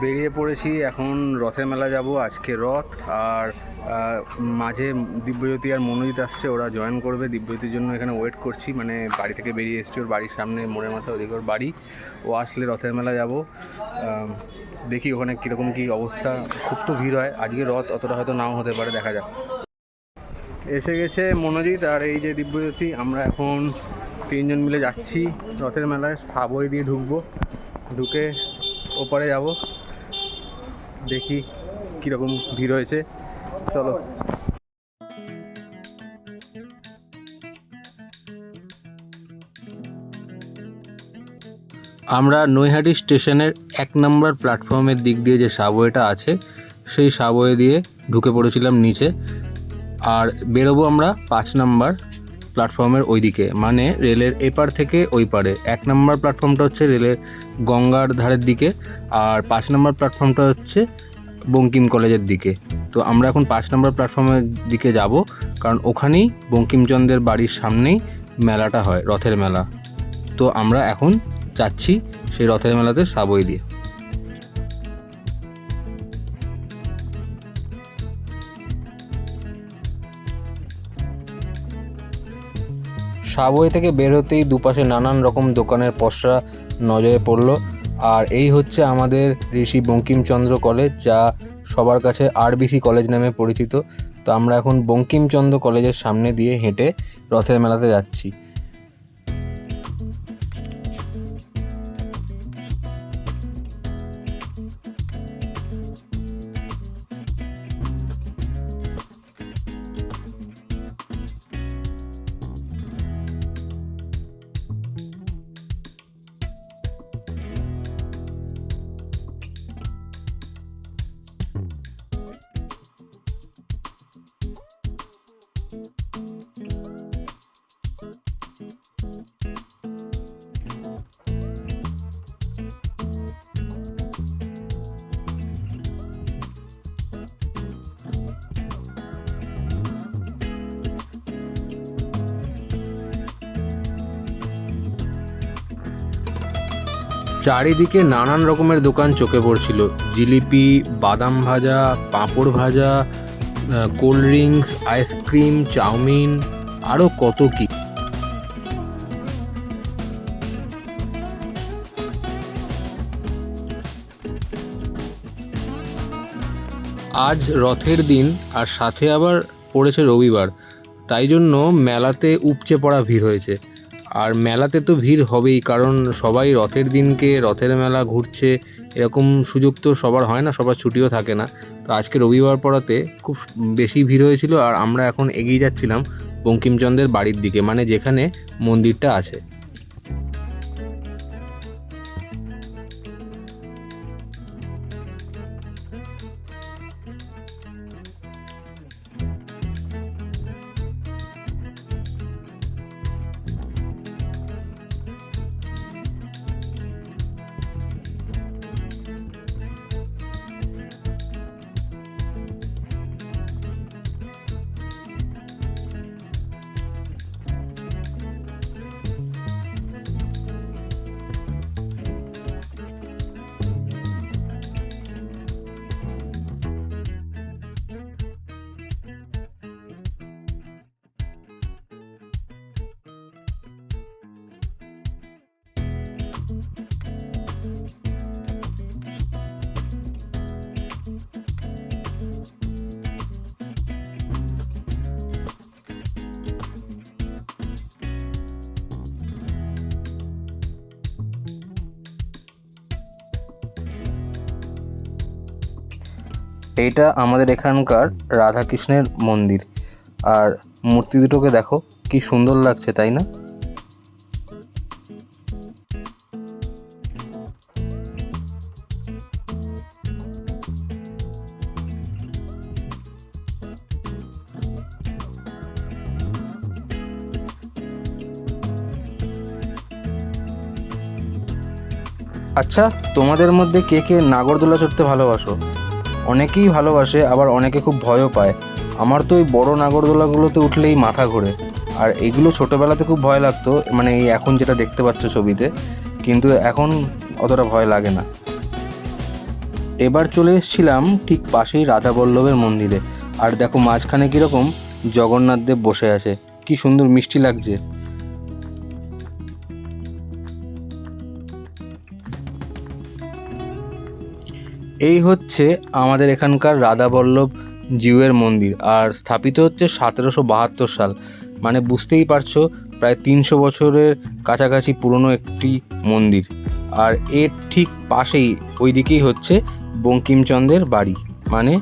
বেরিয়ে পড়েছি, এখন রথের মেলা যাব। আজকে রথ, আর মাঝে দিব্যজ্যোতি আর মনোজিৎ আসছে, ওরা জয়েন করবে। দিব্যজ্যোতির জন্য এখানে ওয়েট করছি, মানে বাড়ি থেকে বেরিয়ে এসেছি, ওর বাড়ির সামনে মোড়ের মাথা ওদিকে ওর বাড়ি। ও আসলে রথের মেলা যাব। দেখি ওখানে কীরকম কী অবস্থা। খুব তো ভিড় হয় আজকে, রথ অতটা হয়তো নাও হতে পারে, দেখা যাক। এসে গেছে মনোজিৎ আর এই যে দিব্যজ্যোতি, আমরা এখন তিনজন মিলে যাচ্ছি রথের মেলায়। সাবওয়ে দিয়ে ঢুকবো, ঢুকে ওপারে যাব, দেখি কীরকম ভিড় হয়েছে। চলো। আমরা নৈহাটি স্টেশনের 1 নম্বর প্ল্যাটফর্মের দিক দিয়ে যে সাবওয়েটা আছে, সেই সাবওয়ে দিয়ে ঢুকে পড়েছিলাম নিচে। আর বেরোবো আমরা 5 নম্বর প্ল্যাটফর্মের ওই দিকে, মানে রেলের এপার থেকে ওই পারে। 1 নম্বর প্ল্যাটফর্মটা হচ্ছে রেলের গঙ্গার ধারের দিকে, আর 5 নম্বর প্ল্যাটফর্মটা হচ্ছে বঙ্কিম কলেজের দিকে। তো আমরা এখন 5 নম্বর প্ল্যাটফর্মের দিকে যাব, কারণ ওখানেই বঙ্কিমচন্দ্রের বাড়ির সামনেই মেলাটা হয়, রথের মেলা। তো আমরা এখন যাচ্ছি সেই রথের মেলাতে সাবওয়ে দিয়ে। সাবওয়ে থেকে বের হতেই দুপাশে নানান রকম দোকানের পসরা নজরে পড়লো। আর এই হচ্ছে আমাদের ঋষি বঙ্কিমচন্দ্র কলেজ, যা সবার কাছে আরবিসি কলেজ নামে পরিচিত। তো আমরা এখন বঙ্কিমচন্দ্র কলেজের সামনে দিয়ে হেঁটে রথের মেলাতে যাচ্ছি। চারিদিকে নানান রকমের দোকান চোখে পড়ছিল। জিলিপি, বাদাম ভাজা, পাঁপড় ভাজা, কোল্ড ড্রিঙ্কস, আইসক্রিম, চাউমিন, আরও কত কি। আজ রথের দিন, আর সাথে আবার পড়েছে রবিবার, তাই জন্য মেলাতে উপচে পড়া ভিড় হয়েছে। আর মেলাতে তো ভিড় হবেই, কারণ সবাই রথের দিনকে রথের মেলা ঘুরছে, এরকম সুযোগ তো সবার হয় না, সবার ছুটিও থাকে না। তো আজকে রবিবার পড়াতে খুব বেশি ভিড় হয়েছিল। আর আমরা এখন এগিয়ে যাচ্ছিলাম বঙ্কিমচন্দ্রের বাড়ির দিকে, মানে যেখানে মন্দিরটা আছে। এইটা আমাদের এখানকার রাধাকৃষ্ণের মন্দির, আর মূর্তি দুটোকে দেখো কি সুন্দর লাগছে, তাই না? আচ্ছা, তোমাদের মধ্যে কে কে নাগরদোলা চড়তে ভালোবাসো? অনেকেই ভালোবাসে, আবার অনেকে খুব ভয়ও পায়। আমার তো ওই বড় নাগরদোলাগুলোতে উঠলেই মাথা ঘোরে। আর এগুলো ছোটোবেলাতে খুব ভয় লাগতো, মানে এই এখন যেটা দেখতে পাচ্ছ ছবিতে, কিন্তু এখন অতটা ভয় লাগে না। এবার চলে এসেছিলাম ঠিক পাশেই রাধা বল্লভের মন্দিরে। আর দেখো মাঝখানে কীরকম জগন্নাথ দেব বসে আছে, কি সুন্দর মিষ্টি লাগছে। এই হচ্ছে আমাদের এখানকার রাধা বল্লভ জিউয়ের মন্দির, আর স্থাপিত হচ্ছে 1772 সাল, মানে বুঝতেই পারছো প্রায় 300 বছরের কাছাকাছি পুরনো একটি মন্দির। আর এর ঠিক পাশেই ওই দিকেই হচ্ছে বঙ্কিমচন্দ্রের বাড়ি, মানে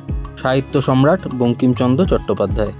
সাহিত্য সম্রাট বঙ্কিমচন্দ্র চট্টোপাধ্যায়।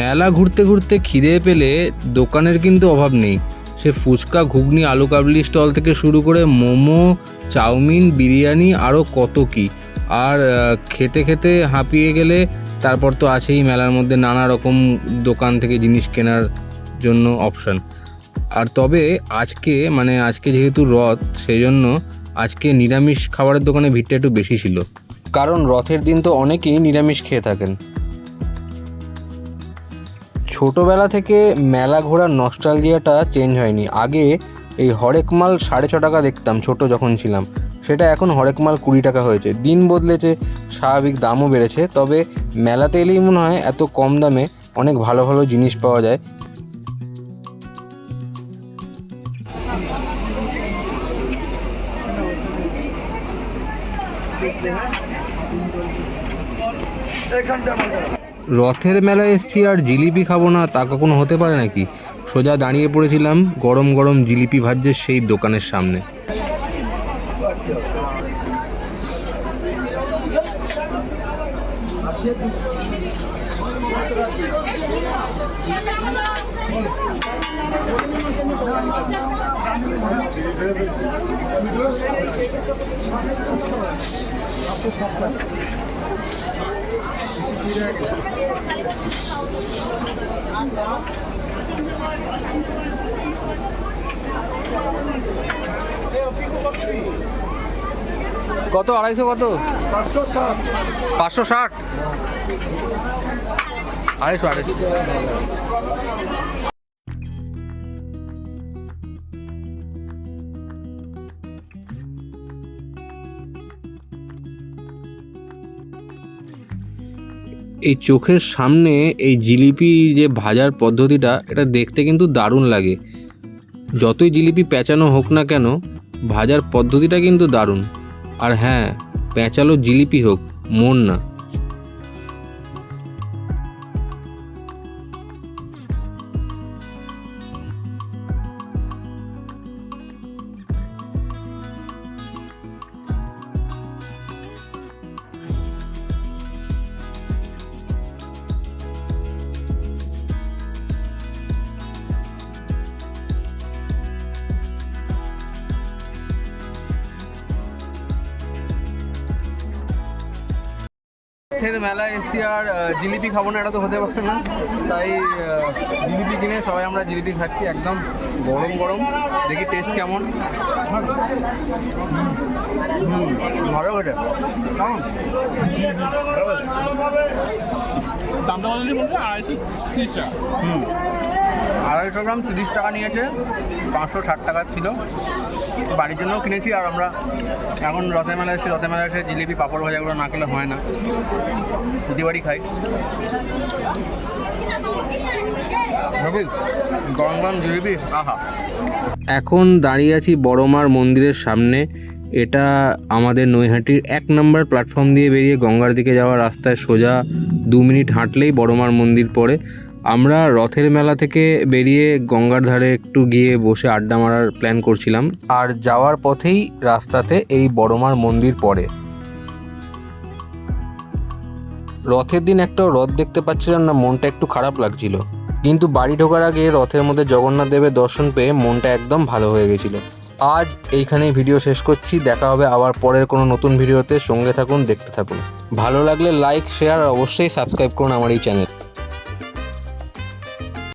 মেলা ঘুরতে ঘুরতে খিদে পেলে দোকানের কিন্তু অভাব নেই। সে ফুচকা, ঘুগনি, আলু কাবলি স্টল থেকে শুরু করে মোমো, চাউমিন, বিরিয়ানি, আরও কত কি। আর খেতে খেতে হাঁপিয়ে গেলে তারপর তো আছেই মেলার মধ্যে নানা রকম দোকান থেকে জিনিস কেনার জন্য অপশান। আর তবে আজকে যেহেতু রথ, সেই জন্য আজকে নিরামিষ খাবারের দোকানে ভিড়টা একটু বেশি ছিল, কারণ রথের দিন তো অনেকেই নিরামিষ খেয়ে থাকেন। ছোটোবেলা থেকে মেলা ঘোরার নস্টালজিয়াটা চেঞ্জ হয়নি। আগে এই হরেক মাল 6.5 টাকা দেখতাম ছোট যখন ছিলাম, সেটা এখন হরেক মাল 20 টাকা হয়েছে। দিন বদলেছে, স্বাভাবিক দামও বেড়েছে, তবে মেলাতে এলেই মনে হয় এত কম দামে অনেক ভালো ভালো জিনিস পাওয়া যায়। রথের মেলায় এসছি আর জিলিপি খাবো না তা কখনো হতে পারে নাকি। সোজা দাঁড়িয়ে পড়েছিলাম গরম গরম জিলিপি ভাজ্যের সেই দোকানের সামনে। কত? 250? কত? 560। 560? 250। এই চোখের সামনে এই জিলিপি যে ভাজার পদ্ধতিটা, এটা দেখতে কিন্তু দারুণ লাগে। যতই জিলিপি পেঁচানো হোক না কেন, ভাজার পদ্ধতিটা কিন্তু দারুণ। আর হ্যাঁ, পেঁচালো জিলিপি হোক, মন না। রথের মেলায় এসে আর জিলিপি খাবো না, এটা তো হতে পারে না। তাই জিলিপি কিনে সবাই আমরা জিলিপি খাচ্ছি, একদম গরম গরম। দেখি টেস্ট কেমন। ভালো খেতে, কেমন? দামটা 250 টাকা। 250 গ্রাম 30 টাকা নিয়েছে, 560 টাকা ছিল। বাড়ির জন্যও কিনেছি। আর আমরা এখন রথের মেলায় এসে জিলিপি, পাঁপড় ভাজাগুলো না খেলে হয় না, প্রতিবারই খাই। গরম গরম জিলিপি, আহা। এখন দাঁড়িয়ে আছি বড়মার মন্দিরের সামনে। এটা আমাদের নৈহাটির 1 নম্বর প্ল্যাটফর্ম দিয়ে বেরিয়ে গঙ্গার দিকে যাওয়ার রাস্তায় সোজা 2 মিনিট হাঁটলেই বড়মার মন্দির পড়ে। আমরা রথের মেলা থেকে বেরিয়ে গঙ্গার ধারে একটু গিয়ে বসে আড্ডা মারার প্ল্যান করছিলাম, আর যাওয়ার পথেই রাস্তাতে এই বড়মার মন্দির পড়ে। রথের দিন একটাও রথ দেখতে পাচ্ছিলাম না, মনটা একটু খারাপ লাগছিল। কিন্তু বাড়ি ঢোকার আগে রথের মধ্যে জগন্নাথ দেবের দর্শন পেয়ে মনটা একদম ভালো হয়ে গেছিল। আজ এইখানেই ভিডিও শেষ করছি। দেখা হবে আবার পরের কোনো নতুন ভিডিওতে। সঙ্গে থাকুন, দেখতে থাকুন। ভালো লাগলে লাইক, শেয়ার আর অবশ্যই সাবস্ক্রাইব করুন আমার এই চ্যানেল।